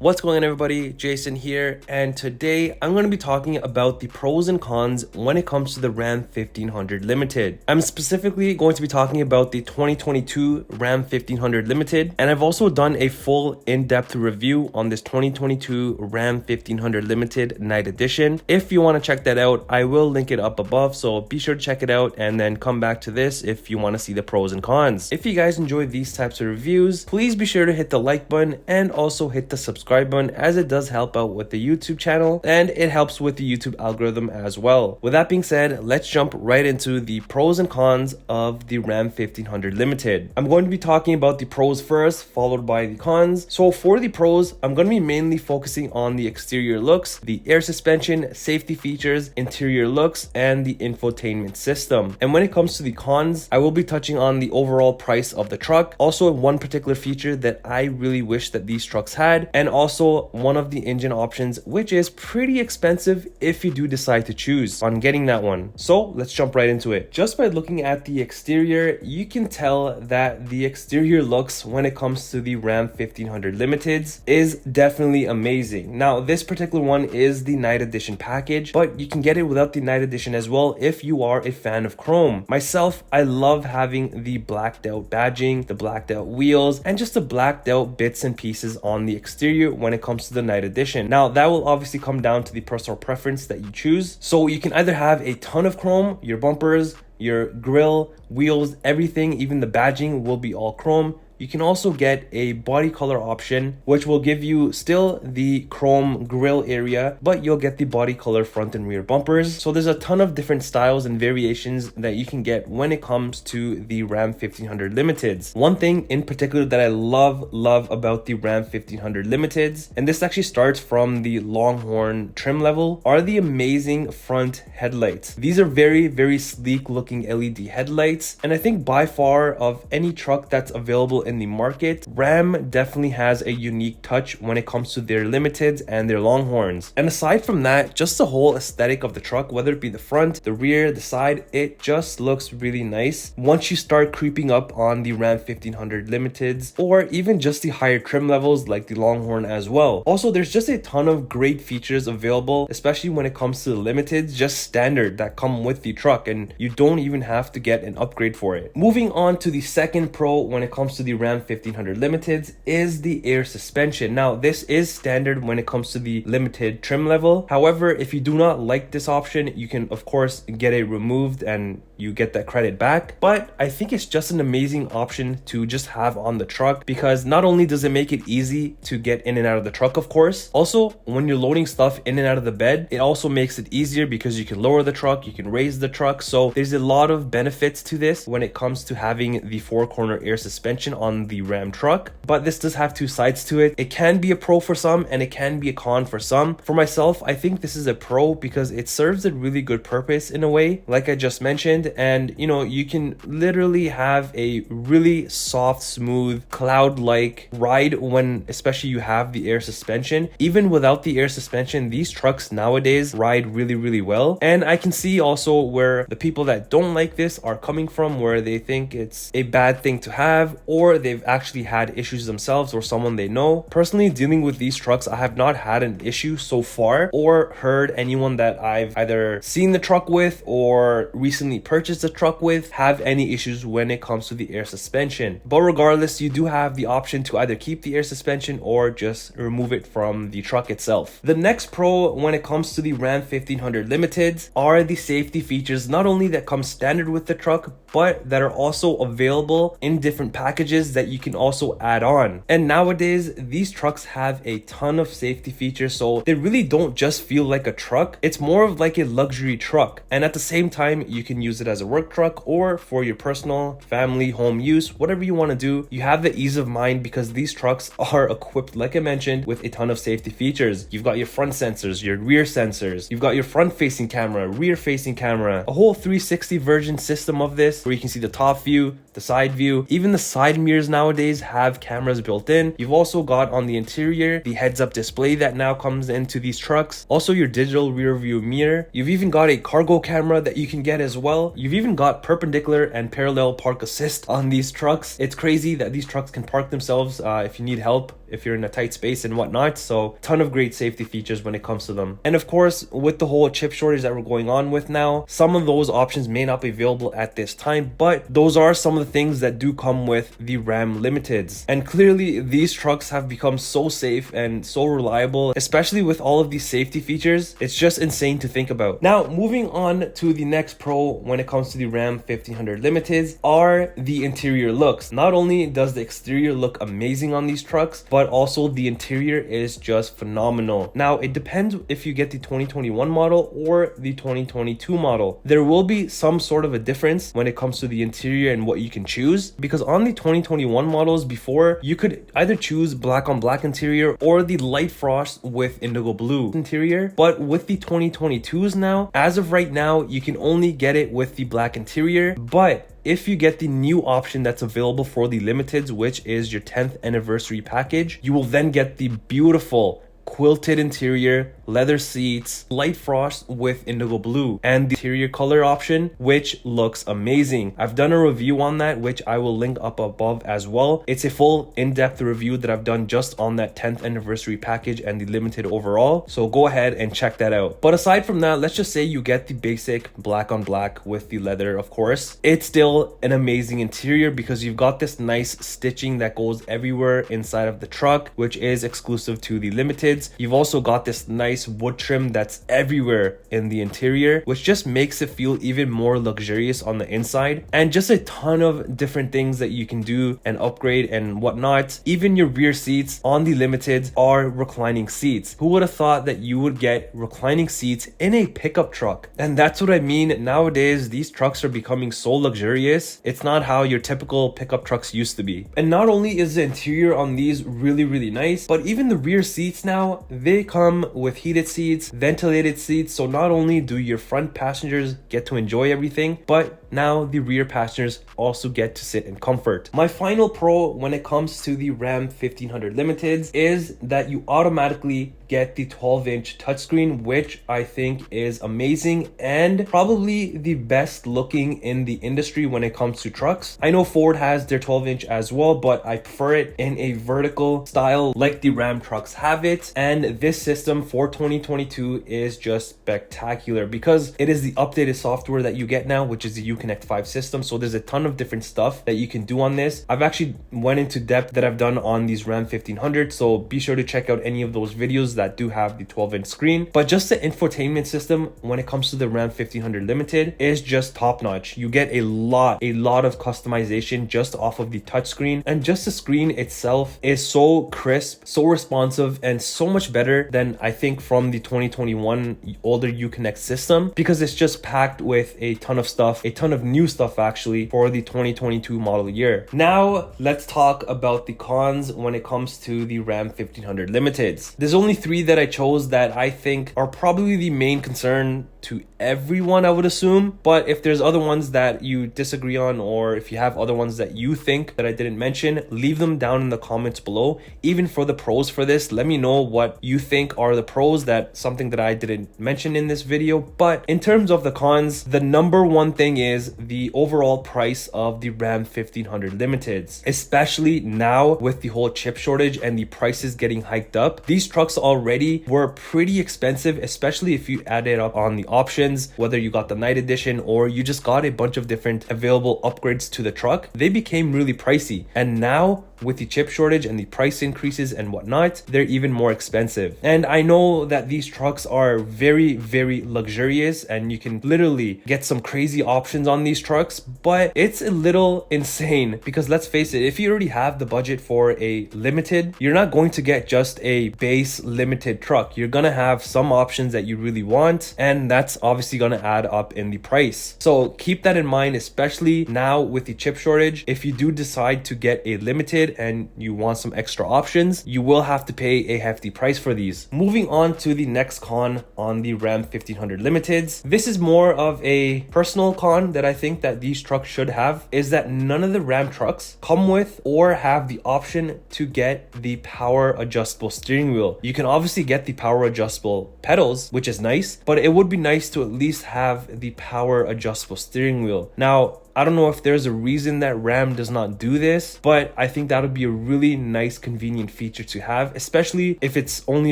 What's going on, everybody? Jason here, and today I'm going to be talking about the pros and cons when it comes to the Ram 1500 Limited. I'm specifically going to be talking about the 2022 Ram 1500 Limited, and I've also done a full in-depth review on this 2022 Ram 1500 Limited Night Edition. If you want to check that out, I will link it up above, so be sure to check it out and then come back to this if you want to see the pros and cons. If you guys enjoy these types of reviews, please be sure to hit the like button and also hit the subscribe button, as it does help out with the YouTube channel and it helps with the YouTube algorithm as well. With that being said, let's jump right into the pros and cons of the Ram 1500 Limited. I'm going to be talking about the pros first, followed by the cons. So for the pros, I'm going to be mainly focusing on the exterior looks, the air suspension, safety features, interior looks, and the infotainment system. And when it comes to the cons, I will be touching on the overall price of the truck, also one particular feature that I really wish that these trucks had, and also one of the engine options, which is pretty expensive if you do decide to choose on getting that one. So let's jump right into it. Just by looking at the exterior, you can tell that the exterior looks when it comes to the Ram 1500 Limiteds is definitely amazing. Now, this particular one is the Night Edition package, but you can get it without the Night Edition as well if you are a fan of chrome. Myself, I love having the blacked out badging, the blacked out wheels, and just the blacked out bits and pieces on the exterior when it comes to the Night Edition. Now, that will obviously come down to the personal preference that you choose. So you can either have a ton of chrome, your bumpers, your grille, wheels, everything, even the badging will be all chrome. You can also get a body color option, which will give you still the chrome grille area, but you'll get the body color front and rear bumpers. So there's a ton of different styles and variations that you can get when it comes to the Ram 1500 Limiteds. One thing in particular that I love about the Ram 1500 Limiteds, and this actually starts from the Longhorn trim level, are the amazing front headlights. These are very sleek looking LED headlights, and I think by far of any truck that's available in the market, Ram definitely has a unique touch when it comes to their Limiteds and their Longhorns. And aside from that, just the whole aesthetic of the truck, whether it be the front, the rear, the side, it just looks really nice once you start creeping up on the Ram 1500 Limiteds, or even just the higher trim levels like the Longhorn as well. Also, there's just a ton of great features available, especially when it comes to the Limiteds, just standard that come with the truck, and you don't even have to get an upgrade for it. Moving on to the second pro when it comes to the Ram 1500 Limiteds is the air suspension. Now, this is standard when it comes to the limited trim level. However, if you do not like this option, you can of course get it removed and you get that credit back. But I think it's just an amazing option to just have on the truck, because not only does it make it easy to get in and out of the truck, of course, also when you're loading stuff in and out of the bed, it also makes it easier because you can lower the truck, you can raise the truck. So there's a lot of benefits to this when it comes to having the four corner air suspension on the Ram truck. But this does have two sides to it. It can be a pro for some and it can be a con for some. For myself, I think this is a pro because it serves a really good purpose in a way, like I just mentioned. And you know, you can literally have a really soft, smooth, cloud-like ride when especially you have the air suspension. Even without the air suspension, these trucks nowadays ride really well. And I can see also where the people that don't like this are coming from, where they think it's a bad thing to have, or they've actually had issues themselves or someone they know. Personally, dealing with these trucks, I have not had an issue so far or heard anyone that I've either seen the truck with or recently purchased the truck with have any issues when it comes to the air suspension. But regardless, you do have the option to either keep the air suspension or just remove it from the truck itself. The next pro when it comes to the Ram 1500 Limiteds are the safety features, not only that come standard with the truck, but that are also available in different packages that you can also add on. And nowadays, these trucks have a ton of safety features, so they really don't just feel like a truck. It's more of like a luxury truck, and at the same time, you can use it as a work truck or for your personal, family, home use, whatever you want to do. You have the ease of mind because these trucks are equipped, like I mentioned, with a ton of safety features. You've got your front sensors, your rear sensors, you've got your front facing camera, rear facing camera, a whole 360 version system of this where you can see the top view, the side view. Even the side mirrors nowadays have cameras built in. You've also got on the interior the heads-up display that now comes into these trucks. Also your digital rear view mirror. You've even got a cargo camera that you can get as well. You've even got perpendicular and parallel park assist on these trucks. It's crazy that these trucks can park themselves if you need help, if you're in a tight space and whatnot. So ton of great safety features when it comes to them. And of course, with the whole chip shortage that we're going on with now, some of those options may not be available at this time, but those are some of the things that do come with the Ram Limiteds. And clearly these trucks have become so safe and so reliable, especially with all of these safety features. It's just insane to think about. Now, moving on to the next pro when it comes to the Ram 1500 Limiteds are the interior looks. Not only does the exterior look amazing on these trucks, but also the interior is just phenomenal. Now, it depends if you get the 2021 model or the 2022 model. There will be some sort of a difference when it comes to the interior and what you can choose, because on the 2021 models before, you could either choose black on black interior or the light frost with indigo blue interior. But with the 2022s now, as of right now, you can only get it with the black interior. But if you get the new option that's available for the Limiteds, which is your 10th anniversary package, you will then get the beautiful quilted interior, leather seats, light frost with indigo blue, and the interior color option, which looks amazing. I've done a review on that, which I will link up above as well. It's a full in-depth review that I've done just on that 10th anniversary package and the Limited overall, so go ahead and check that out. But aside from that, let's just say you get the basic black on black with the leather, of course. It's still an amazing interior because you've got this nice stitching that goes everywhere inside of the truck, which is exclusive to the Limited. You've also got this nice wood trim that's everywhere in the interior, which just makes it feel even more luxurious on the inside, and just a ton of different things that you can do and upgrade and whatnot. Even your rear seats on the Limited are reclining seats. Who would have thought that you would get reclining seats in a pickup truck? And that's what I mean. Nowadays, these trucks are becoming so luxurious. It's not how your typical pickup trucks used to be. And not only is the interior on these really nice, but even the rear seats now, they come with heated seats, ventilated seats, so not only do your front passengers get to enjoy everything, but now the rear passengers also get to sit in comfort. My final pro when it comes to the Ram 1500 Limiteds is that you automatically get the 12-inch touchscreen, which I think is amazing and probably the best looking in the industry when it comes to trucks. I know Ford has their 12-inch as well, but I prefer it in a vertical style like the Ram trucks have it. And this system for 2022 is just spectacular because it is the updated software that you get now, which is the Uconnect 5 system. So there's a ton of different stuff that you can do on this. I've actually went into depth that I've done on these Ram 1500, so be sure to check out any of those videos that do have the 12-inch screen. But just the infotainment system when it comes to the Ram 1500 Limited is just top-notch. You get a lot of customization just off of the touchscreen, and just the screen itself is so crisp, so responsive, and so much better than I think from the 2021 older Uconnect system, because it's just packed with a ton of stuff, a ton of new stuff actually for the 2022 model year. Now let's talk about the cons when it comes to the Ram 1500 Limiteds. There's only 3 that I chose that I think are probably the main concern to everyone, I would assume. But if there's other ones that you disagree on, or if you have other ones that you think that I didn't mention, leave them down in the comments below. Even for the pros for this, let me know what you think are the pros, that something that I didn't mention in this video. But in terms of the cons, the number one thing is the overall price of the Ram 1500 Limiteds, especially now with the whole chip shortage and the prices getting hiked up. These trucks already were pretty expensive, especially if you add it up on the options, whether you got the night edition or you just got a bunch of different available upgrades to the truck. They became really pricey, and now with the chip shortage and the price increases and whatnot, they're even more expensive. And I know that these trucks are very luxurious and you can literally get some crazy options on these trucks, but it's a little insane because let's face it, if you already have the budget for a Limited, you're not going to get just a base Limited truck. You're gonna have some options that you really want, and that's obviously gonna add up in the price. So keep that in mind, especially now with the chip shortage. If you do decide to get a Limited, limited and you want some extra options, you will have to pay a hefty price for these. Moving on to the next con on the Ram 1500 Limiteds. This is more of a personal con that I think that these trucks should have, is that none of the Ram trucks come with or have the option to get the power adjustable steering wheel. You can obviously get the power adjustable pedals, which is nice, but it would be nice to at least have the power adjustable steering wheel. Now, I don't know if there's a reason that Ram does not do this, but I think that would be a really nice, convenient feature to have, especially if it's only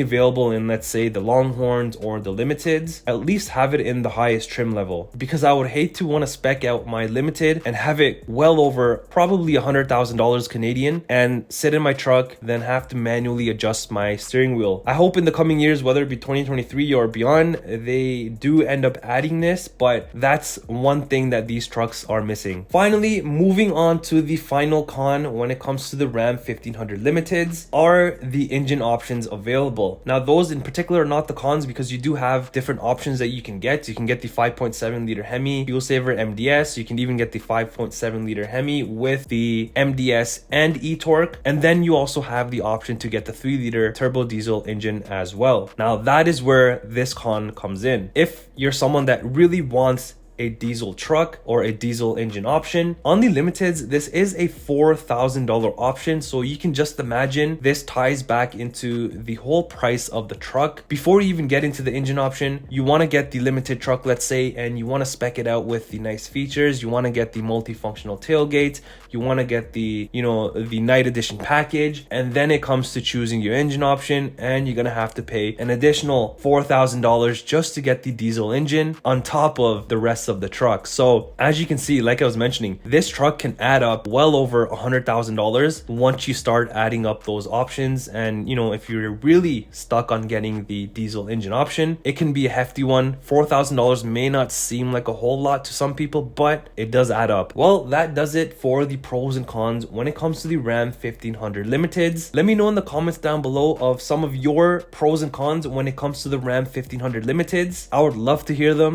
available in, let's say, the Longhorns or the Limiteds. At least have it in the highest trim level, because I would hate to want to spec out my Limited and have it well over probably $100,000 Canadian and sit in my truck, then have to manually adjust my steering wheel. I hope in the coming years, whether it be 2023 or beyond, they do end up adding this, but that's one thing that these trucks are missing. Finally, moving on to the final con when it comes to the Ram 1500 Limiteds are the engine options available. Now, those in particular are not the cons, because you do have different options that you can get. You can get the 5.7 liter Hemi fuel saver MDS. You can even get the 5.7 liter Hemi with the MDS and e-torque. And then you also have the option to get the 3 liter turbo diesel engine as well. Now, that is where this con comes in. If you're someone that really wants a diesel truck or a diesel engine option, on the Limiteds, this is a $4,000 option. So you can just imagine this ties back into the whole price of the truck. Before you even get into the engine option, you want to get the limited truck, let's say, and you want to spec it out with the nice features. You want to get the multifunctional tailgate. You want to get the, the night edition package. And then it comes to choosing your engine option, and you're going to have to pay an additional $4,000 just to get the diesel engine on top of the rest of the truck. So as you can see, like I was mentioning, this truck can add up well over $100,000 once you start adding up those options. And if you're really stuck on getting the diesel engine option, it can be a hefty one. $4,000 may not seem like a whole lot to some people, but it does add up. Well, that does it for the pros and cons when it comes to the Ram 1500 Limiteds. Let me know in the comments down below of some of your pros and cons when it comes to the Ram 1500 Limiteds. I would love to hear them.